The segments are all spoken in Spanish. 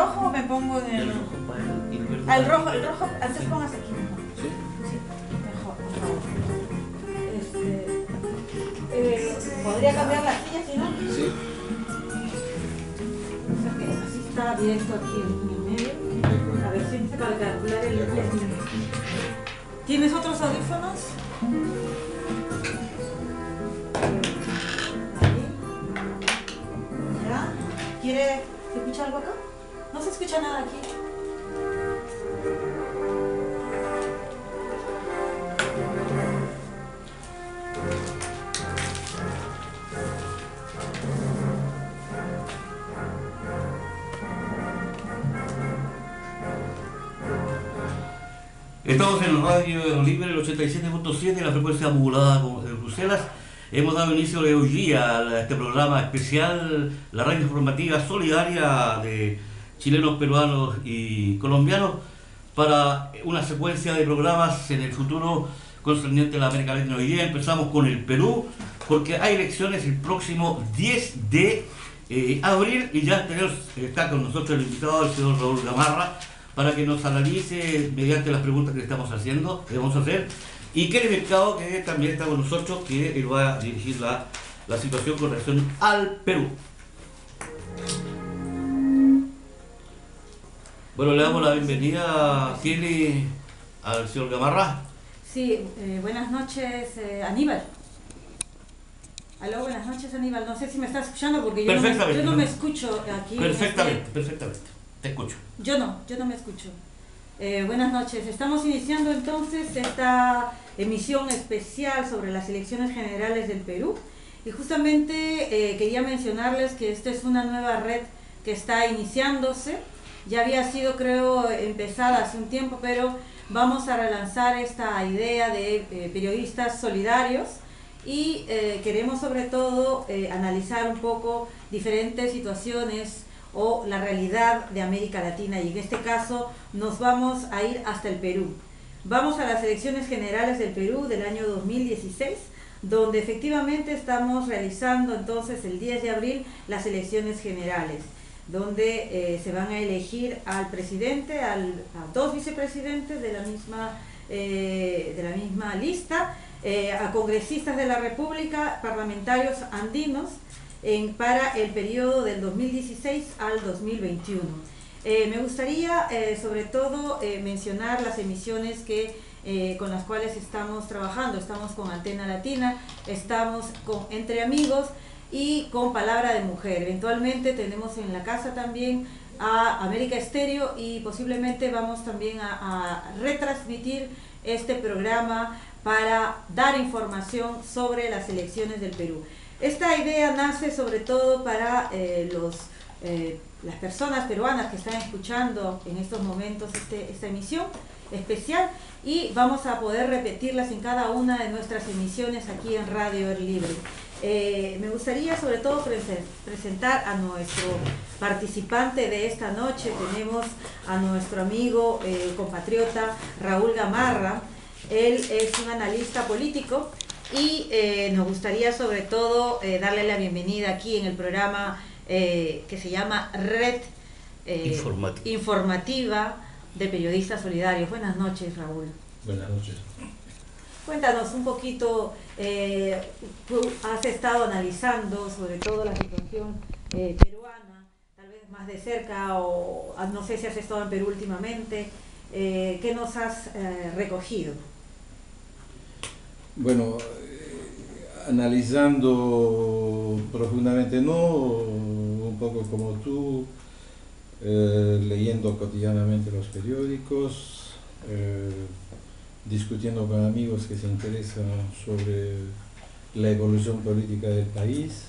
rojo o me pongo en el rojo para el verde. Ah, el rojo, antes pongas aquí mejor. ¿Sí? Sí, mejor, por favor. ¿Podría cambiar la silla si no? Sí. Así está directo aquí en el medio. A ver, siéntese para calcular el tiempo. ¿Tienes otros audífonos? Ahí. ¿Ya? ¿Quiere? ¿Se escucha algo acá? No se escucha nada aquí. Estamos en Radio Libre, el 87.7, la frecuencia modulada de Bruselas. Hemos dado inicio de hoy día a este programa especial, la radio informativa solidaria de chilenos, peruanos y colombianos, para una secuencia de programas en el futuro concerniente a la América Latina. Hoy día empezamos con el Perú, porque hay elecciones el próximo 10 de abril, y ya está con nosotros el invitado, el señor Raúl Gamarra, para que nos analice mediante las preguntas que le estamos haciendo, que vamos a hacer, y Kelly Mercado, que también está con nosotros, que él va a dirigir la situación con relación al Perú. Bueno, le damos la bienvenida a Kelly, al señor Gamarra. Sí, buenas noches, Aníbal. Aló, buenas noches, Aníbal. No sé si me está escuchando porque yo no me escucho aquí. Perfectamente. Te escucho. Yo no me escucho. Buenas noches. Estamos iniciando entonces esta emisión especial sobre las elecciones generales del Perú. Y justamente quería mencionarles que esta es una nueva red que está iniciándose. Ya había sido, creo, empezada hace un tiempo, pero vamos a relanzar esta idea de periodistas solidarios. Y queremos sobre todo analizar un poco diferentes situaciones o la realidad de América Latina, y en este caso nos vamos a ir hasta el Perú. Vamos a las elecciones generales del Perú del año 2016, donde efectivamente estamos realizando entonces el 10 de abril las elecciones generales, donde se van a elegir al presidente, a dos vicepresidentes de la misma lista, a congresistas de la República, parlamentarios andinos, para el periodo del 2016 al 2021. Me gustaría sobre todo mencionar las emisiones con las cuales estamos trabajando. Estamos con Antena Latina, estamos con Entre Amigos y con Palabra de Mujer. Eventualmente tenemos en la casa también a América Estéreo, y posiblemente vamos también a retransmitir este programa para dar información sobre las elecciones del Perú. Esta idea nace sobre todo para las personas peruanas que están escuchando en estos momentos esta emisión especial, y vamos a poder repetirlas en cada una de nuestras emisiones aquí en Radio Libre. Me gustaría sobre todo presentar a nuestro participante de esta noche. Tenemos a nuestro amigo compatriota Raúl Gamarra. Él es un analista político, y nos gustaría sobre todo darle la bienvenida aquí en el programa que se llama Red Informativa de Periodistas Solidarios. Buenas noches, Raúl. Buenas noches. Cuéntanos un poquito, tú has estado analizando sobre todo la situación peruana, tal vez más de cerca, o no sé si has estado en Perú últimamente. ¿Qué nos has recogido? Bueno, analizando profundamente, no, un poco como tú, leyendo cotidianamente los periódicos, discutiendo con amigos que se interesan sobre la evolución política del país,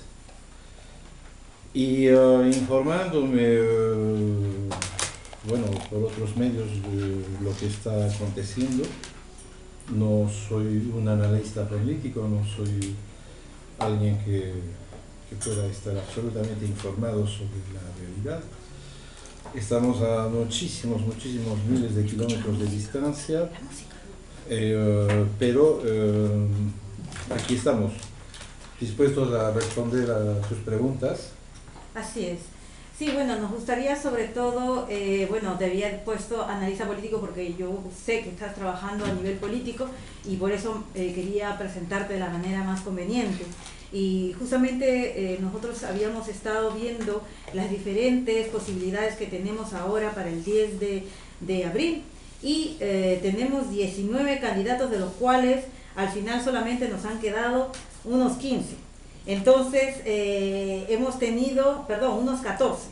y informándome, bueno, por otros medios de lo que está aconteciendo. No soy un analista político, no soy alguien que pueda estar absolutamente informado sobre la realidad. Estamos a muchísimos miles de kilómetros de distancia, pero aquí estamos, dispuestos a responder a sus preguntas. Así es. Sí, bueno, nos gustaría sobre todo, bueno, te había puesto analista político porque yo sé que estás trabajando a nivel político y por eso quería presentarte de la manera más conveniente. Y justamente nosotros habíamos estado viendo las diferentes posibilidades que tenemos ahora para el 10 de abril y tenemos 19 candidatos, de los cuales al final solamente nos han quedado unos 15. Entonces, hemos tenido, perdón, unos 14,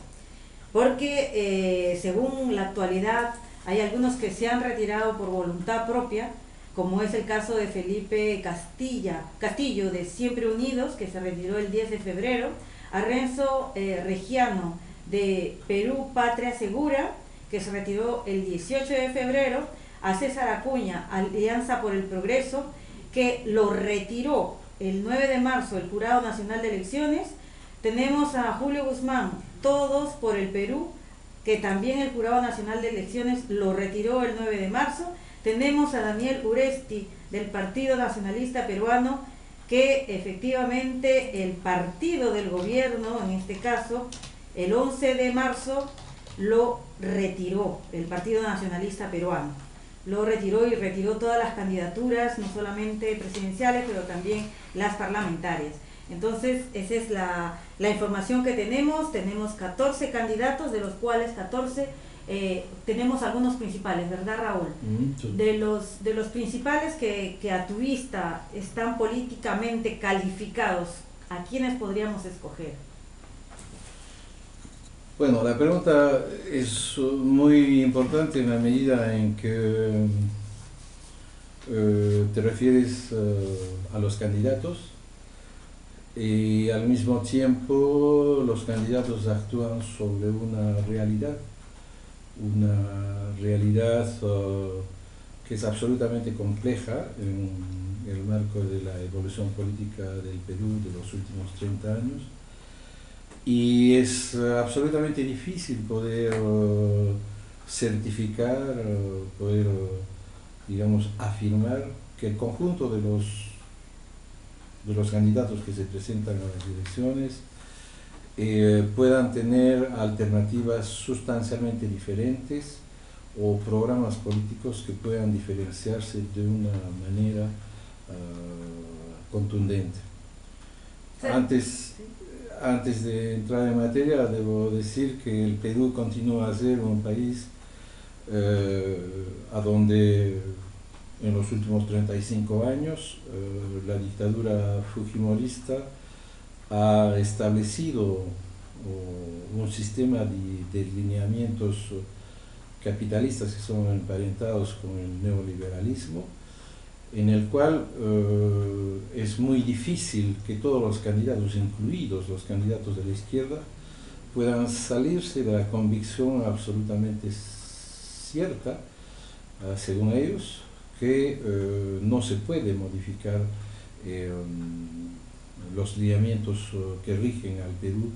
porque según la actualidad hay algunos que se han retirado por voluntad propia, como es el caso de Felipe Castillo de Siempre Unidos, que se retiró el 10 de febrero, a Renzo Regiano de Perú Patria Segura, que se retiró el 18 de febrero, a César Acuña, Alianza por el Progreso, que lo retiró el 9 de marzo el Jurado Nacional de Elecciones. Tenemos a Julio Guzmán, Todos por el Perú, que también el Jurado Nacional de Elecciones lo retiró el 9 de marzo. Tenemos a Daniel Uresti del Partido Nacionalista Peruano, que efectivamente el partido del gobierno, en este caso, el 11 de marzo lo retiró, el Partido Nacionalista Peruano. Lo retiró y retiró todas las candidaturas, no solamente presidenciales, pero también las parlamentarias. Entonces, esa es la información que tenemos. Tenemos 14 candidatos, de los cuales 14 tenemos algunos principales, ¿verdad, Raúl? Sí. De los principales que a tu vista están políticamente calificados, ¿a quiénes podríamos escoger? Bueno, la pregunta es muy importante en la medida en que te refieres a los candidatos y al mismo tiempo los candidatos actúan sobre una realidad que es absolutamente compleja en el marco de la evolución política del Perú de los últimos 30 años. Y es absolutamente difícil poder certificar, poder, digamos, afirmar que el conjunto de los candidatos que se presentan a las elecciones puedan tener alternativas sustancialmente diferentes o programas políticos que puedan diferenciarse de una manera contundente. Sí. Antes de entrar en materia, debo decir que el Perú continúa a ser un país a donde en los últimos 35 años la dictadura fujimorista ha establecido un sistema de lineamientos capitalistas que son emparentados con el neoliberalismo, en el cual es muy difícil que todos los candidatos, incluidos los candidatos de la izquierda, puedan salirse de la convicción absolutamente cierta, según ellos, que no se puede modificar los lineamientos que rigen al Perú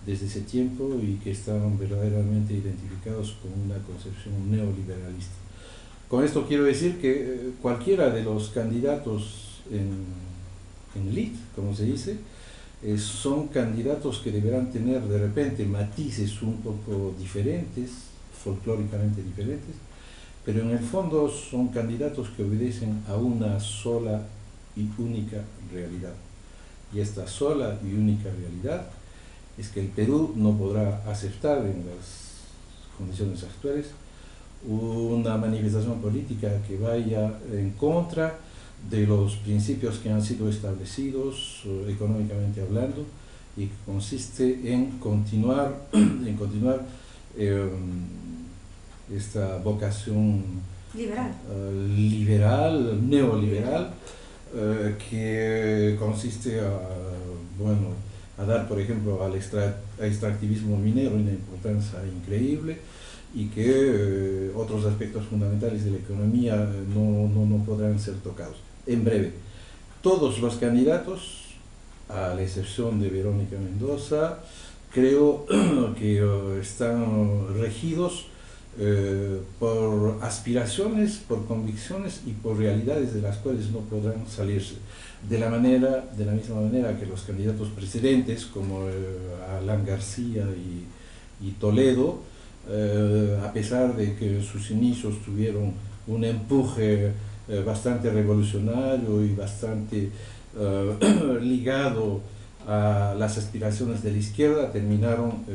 desde ese tiempo y que están verdaderamente identificados con una concepción neoliberalista. Con esto quiero decir que cualquiera de los candidatos en lead, como se dice, son candidatos que deberán tener de repente matices un poco diferentes, folclóricamente diferentes, pero en el fondo son candidatos que obedecen a una sola y única realidad. Y esta sola y única realidad es que el Perú no podrá aceptar en las condiciones actuales una manifestación política que vaya en contra de los principios que han sido establecidos económicamente hablando y que consiste en continuar esta vocación liberal, neoliberal, que consiste a dar, por ejemplo, al extractivismo minero una importancia increíble y que otros aspectos fundamentales de la economía no podrán ser tocados. En breve, todos los candidatos, a la excepción de Verónica Mendoza, creo que están regidos por aspiraciones, por convicciones y por realidades de las cuales no podrán salirse. De la misma manera que los candidatos precedentes, como Alan García y Toledo, a pesar de que sus inicios tuvieron un empuje bastante revolucionario y bastante ligado a las aspiraciones de la izquierda, terminaron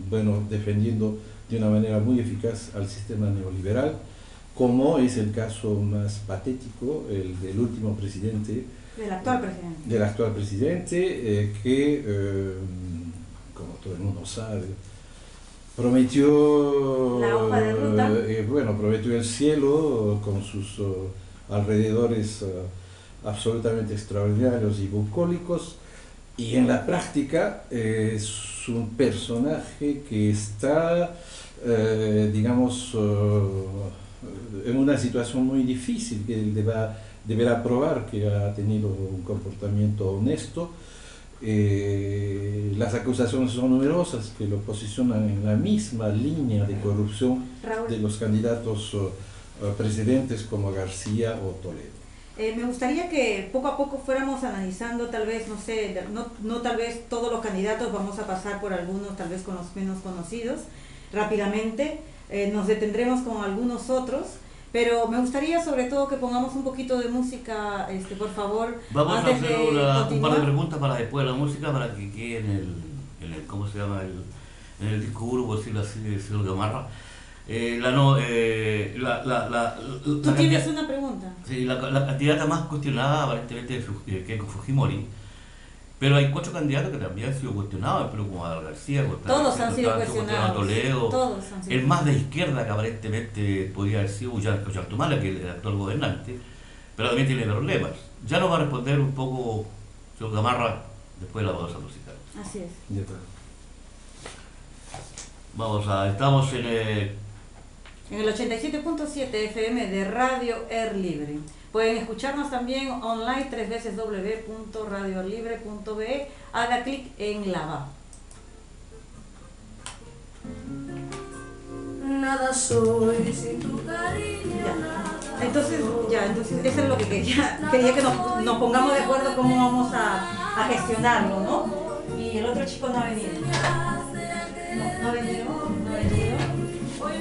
bueno, defendiendo de una manera muy eficaz al sistema neoliberal, como es el caso más patético, el del último presidente, del actual presidente, que, como todo el mundo sabe, prometió, la hoja de ruta. Bueno, prometió el cielo con sus alrededores absolutamente extraordinarios y bucólicos, y en la práctica es un personaje que está, digamos, en una situación muy difícil, que él deberá probar que ha tenido un comportamiento honesto. Las acusaciones son numerosas que lo posicionan en la misma línea de corrupción de los candidatos presidentes como García o Toledo. Me gustaría que poco a poco fuéramos analizando, tal vez, no sé, no tal vez todos los candidatos, vamos a pasar por algunos, tal vez con los menos conocidos, rápidamente, nos detendremos con algunos otros, pero me gustaría sobre todo que pongamos un poquito de música, por favor. Vamos antes a hacer un par de preguntas para después de la música, para que quede en el ¿cómo se llama? En el disco duro, por decirlo así, de Ciudad Gamarra. ¿Tú tienes una pregunta? Sí, la candidata más cuestionada aparentemente es Keiko Fujimori, pero hay 4 candidatos que también han sido cuestionados, pero como Adal García, todos han sido cuestionados. Toledo, todos han sido el más de izquierda que aparentemente podría haber sido Ollanta, que es el actual gobernante, pero también tiene problemas. Ya nos va a responder un poco señor Gamarra después de la pausa musical. Así es. Estamos en el 87.7 FM de Radio Air Libre. Pueden escucharnos también online www.radioairlibre.be. Haga clic en la va. Nada soy sin tu cariño. Entonces eso es lo que quería que nos pongamos de acuerdo cómo vamos a gestionarlo, ¿no? Y el otro chico no ha venido. No ha venido.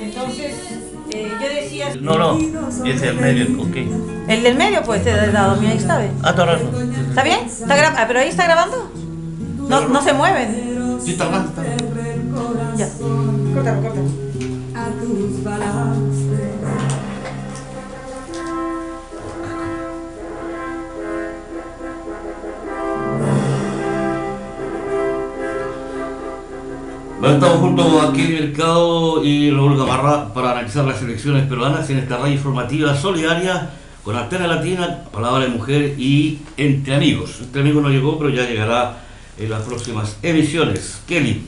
Entonces, yo decía... No, ese es el medio, ok. El del medio, pues, te he dado, mira, ahí está, ¿ves? Todo rato. ¿Está bien? ¿Pero ahí está grabando? No se mueven. Sí, está grabando. Ya, córtalo. A tus balances. Bueno, estamos junto a Kelly Mercado y Raúl Gamarra para analizar las elecciones peruanas en esta radio informativa solidaria con Antena Latina, Palabra de Mujer y Entre Amigos. Entre Amigos no llegó, pero ya llegará en las próximas emisiones. Kelly.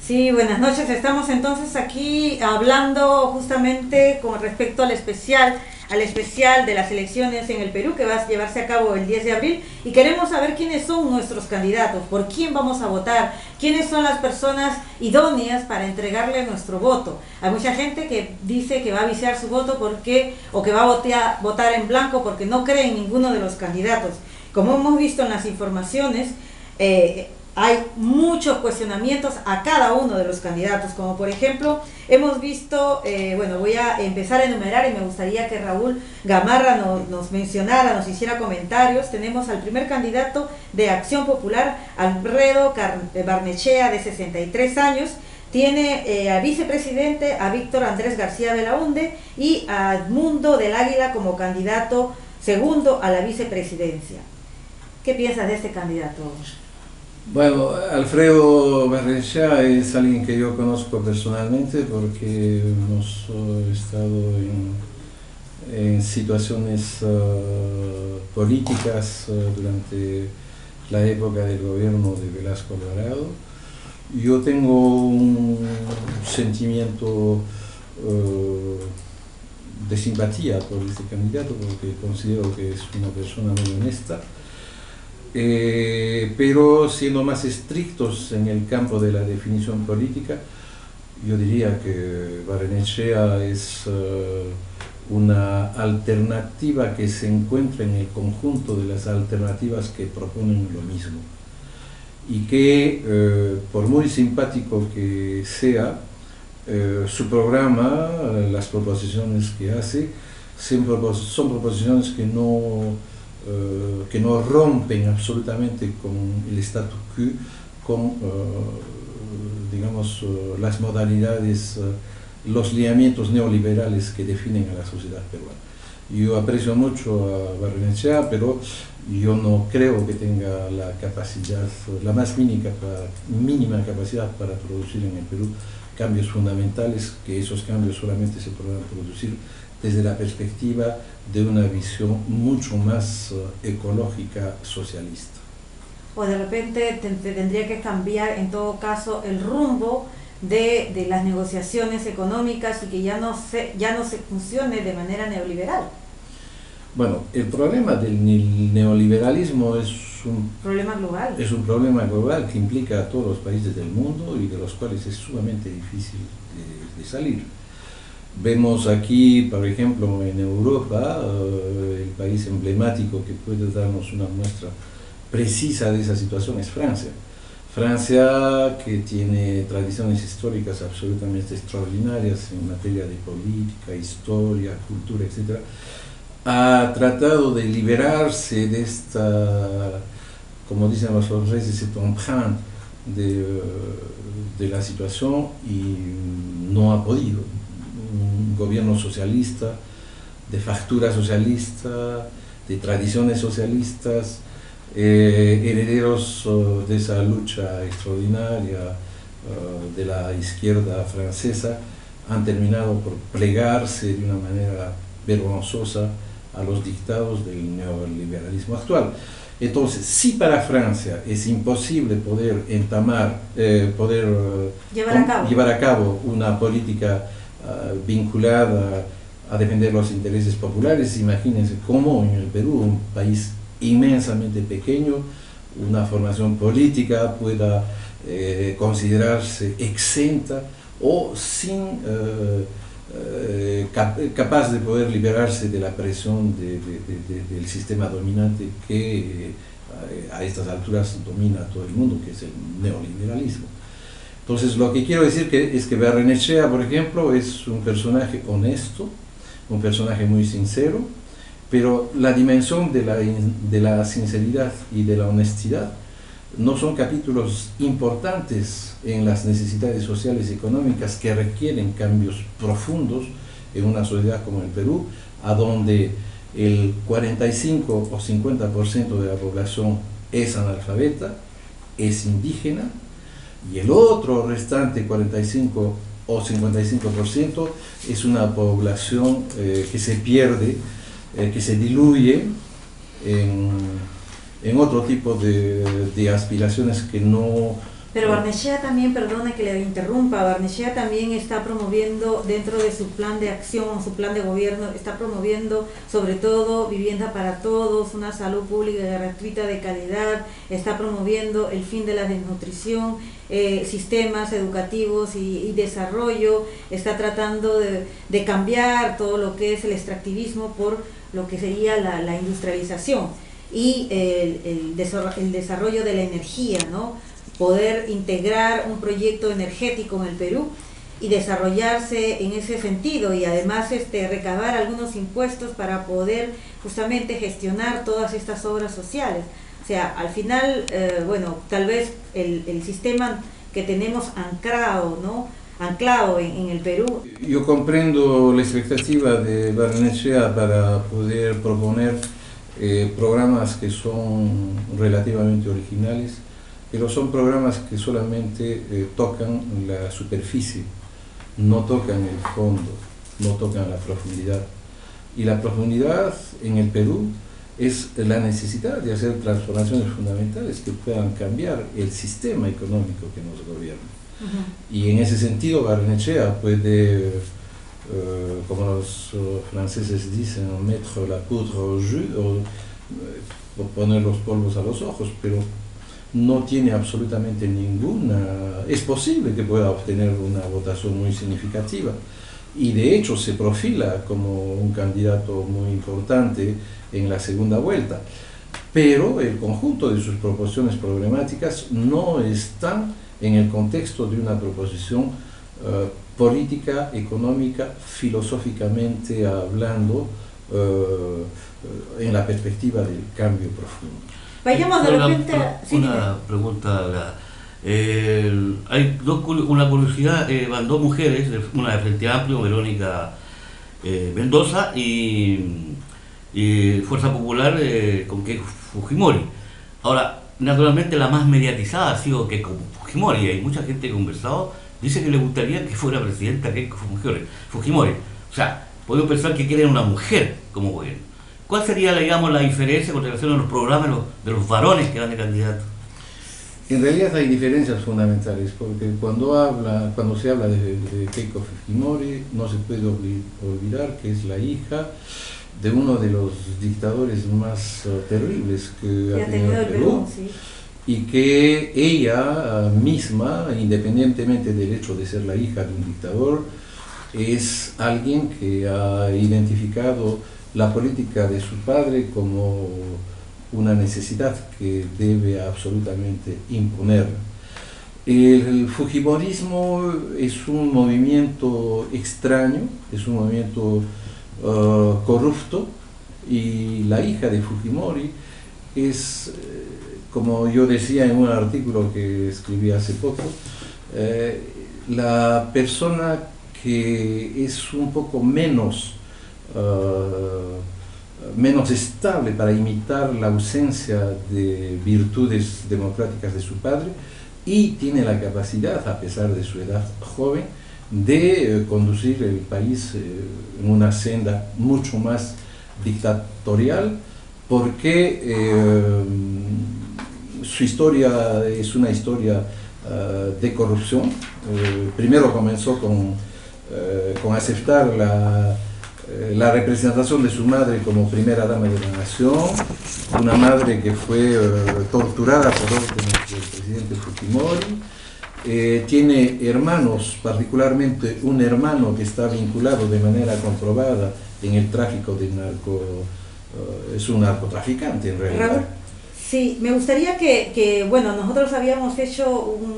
Sí, buenas noches. Estamos entonces aquí hablando justamente con respecto al especial de las elecciones en el Perú, que va a llevarse a cabo el 10 de abril, y queremos saber quiénes son nuestros candidatos, por quién vamos a votar, quiénes son las personas idóneas para entregarle nuestro voto. Hay mucha gente que dice que va a viciar su voto o que va a votar en blanco porque no cree en ninguno de los candidatos. Como hemos visto en las informaciones, hay muchos cuestionamientos a cada uno de los candidatos, como por ejemplo, hemos visto, voy a empezar a enumerar y me gustaría que Raúl Gamarra nos mencionara, nos hiciera comentarios. Tenemos al primer candidato de Acción Popular, Alfredo Barnechea, de 63 años, tiene a vicepresidente a Víctor Andrés García Belaunde y a Edmundo del Águila como candidato segundo a la vicepresidencia. ¿Qué piensas de este candidato? Bueno, Alfredo Barnechea es alguien que yo conozco personalmente porque hemos estado en situaciones políticas durante la época del gobierno de Velasco Alvarado. Yo tengo un sentimiento de simpatía por este candidato porque considero que es una persona muy honesta. Pero siendo más estrictos en el campo de la definición política, yo diría que Barnechea es una alternativa que se encuentra en el conjunto de las alternativas que proponen lo mismo. y que por muy simpático que sea, su programa, las proposiciones que hace, son proposiciones que no rompen absolutamente con el statu quo, con digamos, las modalidades, los lineamientos neoliberales que definen a la sociedad peruana. Yo aprecio mucho a Barrenechea, pero yo no creo que tenga la capacidad, la más mínima capacidad para producir en el Perú cambios fundamentales, que esos cambios solamente se podrán producir desde la perspectiva de una visión mucho más ecológica, socialista. O de repente tendría que cambiar en todo caso el rumbo de las negociaciones económicas y que ya no se funcione de manera neoliberal. Bueno, el problema del neoliberalismo es un Problema global. Es un problema global que implica a todos los países del mundo y de los cuales es sumamente difícil de salir. Vemos aquí, por ejemplo, en Europa, el país emblemático que puede darnos una muestra precisa de esa situación es Francia. Francia, que tiene tradiciones históricas absolutamente extraordinarias en materia de política, historia, cultura, etc., ha tratado de liberarse de esta, como dicen los franceses, cet emprunt de la situación y no ha podido. Un gobierno socialista, de factura socialista, de tradiciones socialistas, herederos de esa lucha extraordinaria de la izquierda francesa, han terminado por plegarse de una manera vergonzosa a los dictados del neoliberalismo actual. Entonces, si para Francia es imposible poder llevar a cabo una política vinculada a defender los intereses populares, imagínense cómo en el Perú, un país inmensamente pequeño, una formación política pueda considerarse exenta o sin capaz de poder liberarse de la presión del sistema dominante que a estas alturas domina a todo el mundo, que es el neoliberalismo. Entonces, lo que quiero decir es que Barrenechea, por ejemplo, es un personaje honesto, un personaje muy sincero, pero la dimensión de la sinceridad y de la honestidad no son capítulos importantes en las necesidades sociales y económicas que requieren cambios profundos en una sociedad como el Perú, a donde el 45 o 50% de la población es analfabeta, es indígena, y el otro restante 45 o 55% es una población que se pierde, que se diluye en otro tipo de aspiraciones que no... Pero Barnechea también, perdone que le interrumpa, Barnechea también está promoviendo dentro de su plan de acción, su plan de gobierno, está promoviendo sobre todo vivienda para todos, una salud pública gratuita de calidad, está promoviendo el fin de la desnutrición, sistemas educativos y desarrollo, está tratando de cambiar todo lo que es el extractivismo por lo que sería la industrialización y el desarrollo de la energía, ¿no? Poder integrar un proyecto energético en el Perú y desarrollarse en ese sentido y además recabar algunos impuestos para poder justamente gestionar todas estas obras sociales. O sea, al final, bueno, tal vez el sistema que tenemos anclado, ¿no? Anclado en el Perú. Yo comprendo la expectativa de Barnechea para poder proponer programas que son relativamente originales, pero son programas que solamente tocan la superficie, no tocan el fondo, no tocan la profundidad. Y la profundidad en el Perú es la necesidad de hacer transformaciones fundamentales que puedan cambiar el sistema económico que nos gobierna. Y en ese sentido Barnechea puede, como los franceses dicen, mettre la poudre au jus, o poner los polvos a los ojos, pero no tiene absolutamente ninguna... Es posible que pueda obtener una votación muy significativa y de hecho se profila como un candidato muy importante en la segunda vuelta, pero el conjunto de sus proposiciones problemáticas no están en el contexto de una proposición política, económica, filosóficamente hablando, en la perspectiva del cambio profundo. Vayamos de repente a... Sí, una pregunta. Hay una curiosidad, van dos mujeres, una de Frente Amplio, Verónica Mendoza, y Fuerza Popular con Keiko Fujimori. Ahora, naturalmente la más mediatizada ha sido Keiko Fujimori. Hay mucha gente que ha conversado, dice que le gustaría que fuera presidenta Keiko Fujimori. O sea, podemos pensar que quieren una mujer como gobierno. ¿Cuál sería, digamos, la diferencia con relación a los programas de los varones que van de candidatos? En realidad hay diferencias fundamentales, porque cuando se habla de Keiko Fujimori, no se puede olvidar que es la hija de uno de los dictadores más terribles que ha tenido el Perú, sí. Y que ella misma, independientemente del hecho de ser la hija de un dictador, es alguien que ha identificado la política de su padre como una necesidad que debe absolutamente imponer. El fujimorismo es un movimiento extraño, es un movimiento corrupto, y la hija de Fujimori es, como yo decía en un artículo que escribí hace poco, la persona que es un poco menos estable para imitar la ausencia de virtudes democráticas de su padre, y tiene la capacidad, a pesar de su edad joven, de conducir el país en una senda mucho más dictatorial, porque su historia es una historia de corrupción. Primero comenzó con aceptar la representación de su madre como primera dama de la nación, una madre que fue torturada por órdenes del presidente Fujimori. Tiene hermanos, particularmente un hermano que está vinculado de manera comprobada en el tráfico de es un narcotraficante en realidad. Raúl, sí, me gustaría que bueno, nosotros habíamos hecho un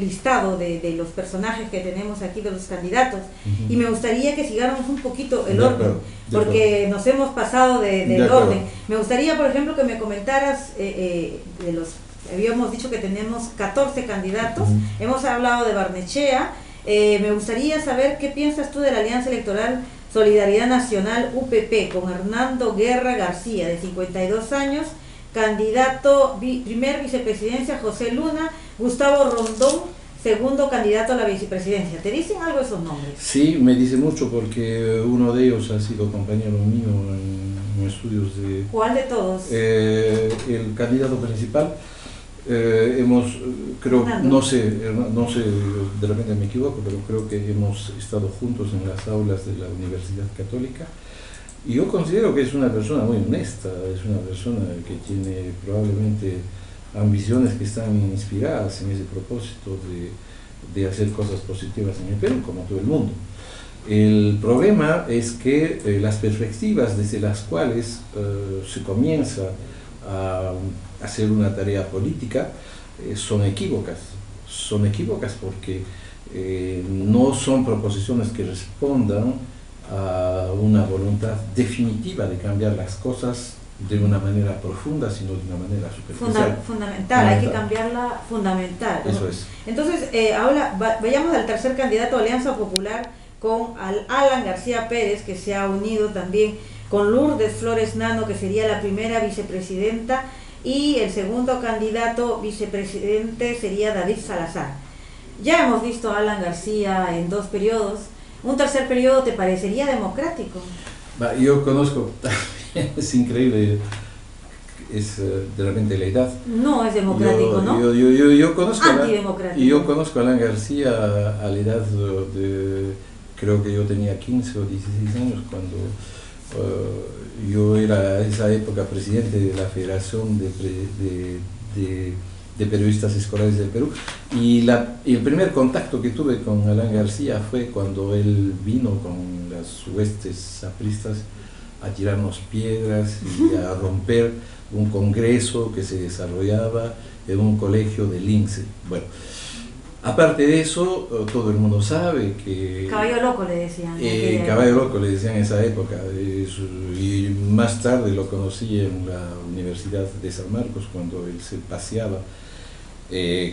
listado de los personajes que tenemos aquí, de los candidatos, y me gustaría que sigáramos un poquito el orden, porque nos hemos pasado del orden. Me gustaría, por ejemplo, que me comentaras habíamos dicho que tenemos 14 candidatos, hemos hablado de Barnechea. Me gustaría saber qué piensas tú de la Alianza Electoral Solidaridad Nacional UPP con Hernando Guerra García, de 52 años, candidato primer vicepresidencia José Luna, Gustavo Rondón, segundo candidato a la vicepresidencia. ¿Te dicen algo esos nombres? Sí, me dice mucho, porque uno de ellos ha sido compañero mío en estudios de... ¿Cuál de todos? El candidato principal. Creo, no sé, de repente me equivoco, pero creo que hemos estado juntos en las aulas de la Universidad Católica, y yo considero que es una persona muy honesta, es una persona que tiene probablemente ambiciones que están inspiradas en ese propósito de hacer cosas positivas en el Perú, como todo el mundo. El problema es que las perspectivas desde las cuales se comienza a hacer una tarea política son equívocas porque no son proposiciones que respondan a una voluntad definitiva de cambiar las cosas de una manera profunda, sino de una manera superficial. Fundamental, hay que cambiarla fundamental, ¿no? Eso es. Entonces, ahora vayamos al tercer candidato, Alianza Popular, con Alan García Pérez, que se ha unido también con Lourdes Flores Nano, que sería la primera vicepresidenta, y el segundo candidato vicepresidente sería David Salazar. Ya hemos visto a Alan García en 2 periodos. ¿Un tercer periodo te parecería democrático? Yo conozco, es increíble, es de repente la edad. No es democrático, ¿no? Yo conozco antidemocrático. Yo conozco a Alan García a la edad creo que yo tenía 15 o 16 años cuando yo era en esa época presidente de la Federación de Periodistas Escolares del Perú, y el primer contacto que tuve con Alan García fue cuando él vino con las huestes apristas a tirarnos piedras y a romper un congreso que se desarrollaba en un colegio de Lince. Bueno, aparte de eso, todo el mundo sabe que... Caballo loco le decían. Caballo loco le decían en esa época, y más tarde lo conocí en la Universidad de San Marcos, cuando él se paseaba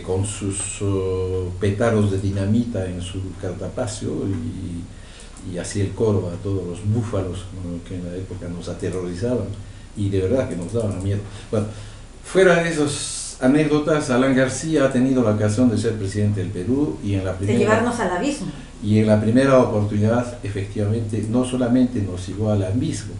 con sus petardos de dinamita en su cartapacio y hacía el coro a todos los búfalos que en la época nos aterrorizaban y de verdad que nos daban miedo. Bueno, fuera de esas anécdotas, Alan García ha tenido la ocasión de ser presidente del Perú y en la primera... De llevarnos al abismo. Y en la primera oportunidad, efectivamente, no solamente nos llevó al abismo,